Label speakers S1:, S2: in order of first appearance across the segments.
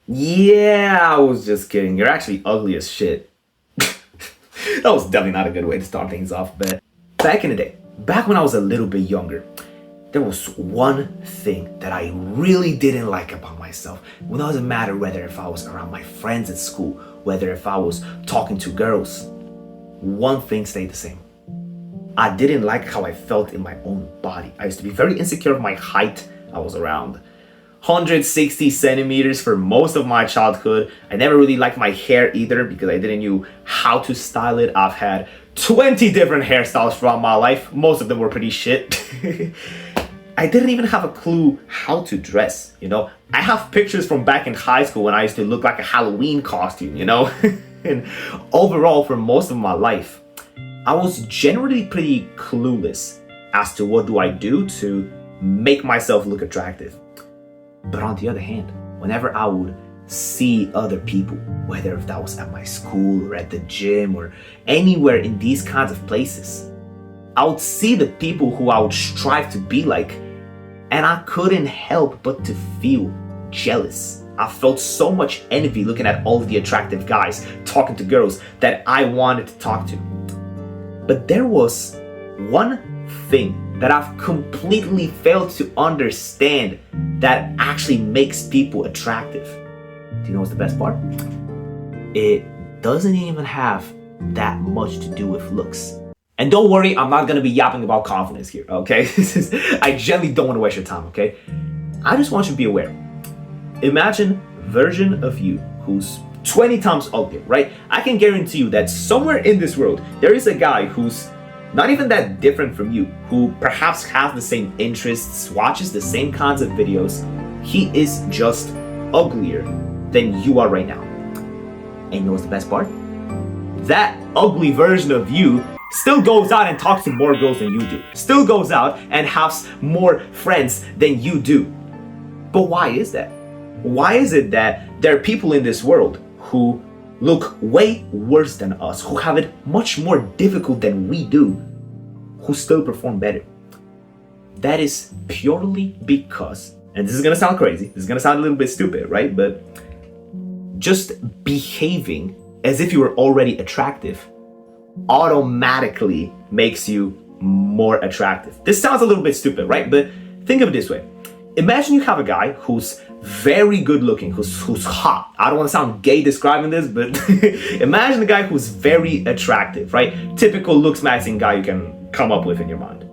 S1: Yeah, I was just kidding. You're actually ugly as shit. That was definitely not a good way to start things off, but back in the day, back when I was a little bit younger, there was one thing that I really didn't like about myself. It doesn't matter whether if I was around my friends at school, whether if I was talking to girls, one thing stayed the same. I didn't like how I felt in my own body. I used to be very insecure of my height. I was around 160 centimeters for most of my childhood. I never really liked my hair either because I didn't know how to style it. I've had 20 different hairstyles throughout my life. Most of them were pretty shit. I didn't even have a clue how to dress, I have pictures from back in high school when I used to look like a Halloween costume, And overall, for most of my life, I was generally pretty clueless as to what do I do to make myself look attractive. But on the other hand, whenever I would see other people, whether if that was at my school or at the gym or anywhere in these kinds of places, I would see the people who I would strive to be like, and I couldn't help but to feel jealous. I felt so much envy looking at all of the attractive guys talking to girls that I wanted to talk to. But there was one thing that I've completely failed to understand that actually makes people attractive. Do you know what's the best part? It doesn't even have that much to do with looks. And don't worry, I'm not gonna be yapping about confidence here, okay? I genuinely don't want to waste your time, okay? I just want you to be aware. Imagine a version of you who's 20 times uglier, right? I can guarantee you that somewhere in this world, there is a guy who's not even that different from you, who perhaps has the same interests, watches the same kinds of videos. He is just uglier than you are right now. And you know what's the best part? That ugly version of you still goes out and talks to more girls than you do. Still goes out and has more friends than you do. But why is that? Why is it that there are people in this world who look way worse than us, who have it much more difficult than we do, who still perform better? That is purely because, and this is gonna sound crazy, this is gonna sound a little bit stupid, right? But just behaving as if you were already attractive automatically makes you more attractive. This sounds a little bit stupid, right? But think of it this way. Imagine you have a guy who's very good looking, who's hot. I don't want to sound gay describing this, but imagine a guy who's very attractive, right? Typical looks matching guy you can come up with in your mind.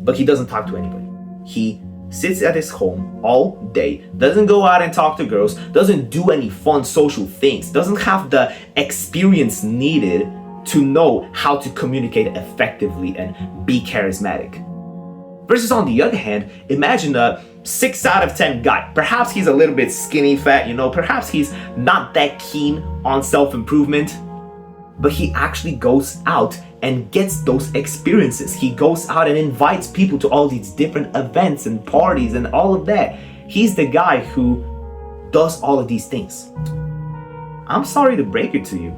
S1: But he doesn't talk to anybody. He sits at his home all day, doesn't go out and talk to girls, doesn't do any fun social things, doesn't have the experience needed to know how to communicate effectively and be charismatic. Versus on the other hand, imagine a 6 out of 10 guy. Perhaps he's a little bit skinny fat, perhaps he's not that keen on self-improvement, but he actually goes out and gets those experiences. He goes out and invites people to all these different events and parties and all of that. He's the guy who does all of these things. I'm sorry to break it to you,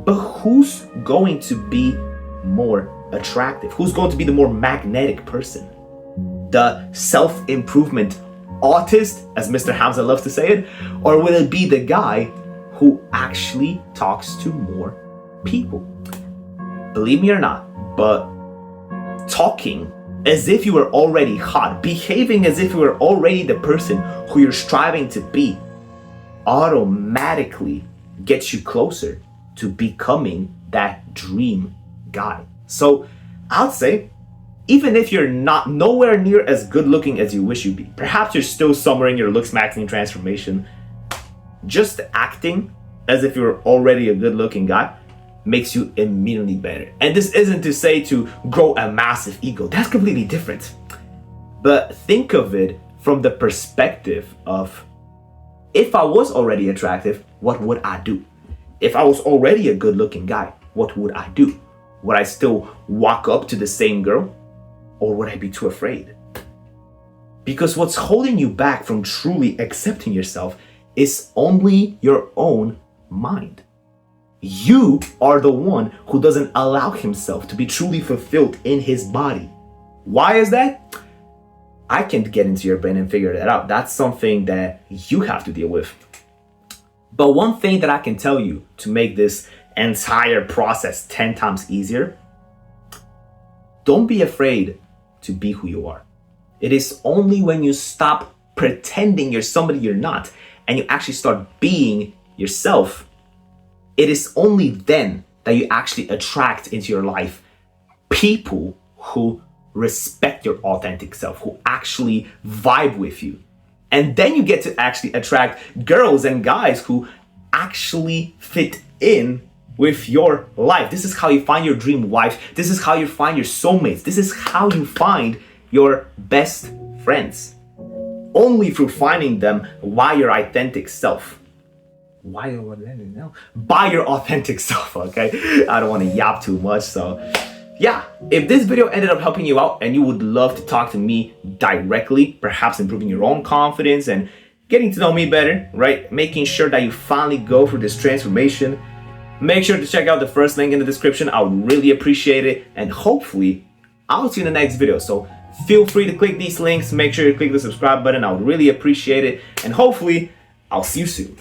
S1: but who's going to be more attractive? Who's going to be the more magnetic person? The self-improvement autist, as Mr. Hamza loves to say it, or will it be the guy who actually talks to more people? Believe me or not, but talking as if you were already hot, behaving as if you were already the person who you're striving to be, automatically gets you closer to becoming that dream guy. So I'd say, even if you're not nowhere near as good looking as you wish you'd be, perhaps you're still somewhere in your looks maxing transformation, just acting as if you're already a good looking guy makes you immediately better. And this isn't to say to grow a massive ego. That's completely different. But think of it from the perspective of, if I was already attractive, what would I do? If I was already a good looking guy, what would I do? Would I still walk up to the same girl? Or would I be too afraid? Because what's holding you back from truly accepting yourself is only your own mind. You are the one who doesn't allow himself to be truly fulfilled in his body. Why is that? I can't get into your brain and figure that out. That's something that you have to deal with. But one thing that I can tell you to make this entire process 10 times easier, don't be afraid to be who you are. It is only when you stop pretending you're somebody you're not and you actually start being yourself, it is only then that you actually attract into your life people who respect your authentic self, who actually vibe with you. And then you get to actually attract girls and guys who actually fit in with your life. This is how you find your dream wife. This is how you find your soulmates. This is how you find your best friends. Only through finding them by your authentic self. By your authentic self, okay? I don't want to yap too much, so yeah, if this video ended up helping you out and you would love to talk to me directly, perhaps improving your own confidence and getting to know me better, right? Making sure that you finally go through this transformation, make sure to check out the first link in the description. I would really appreciate it. And hopefully, I'll see you in the next video. So feel free to click these links. Make sure you click the subscribe button. I would really appreciate it. And hopefully, I'll see you soon.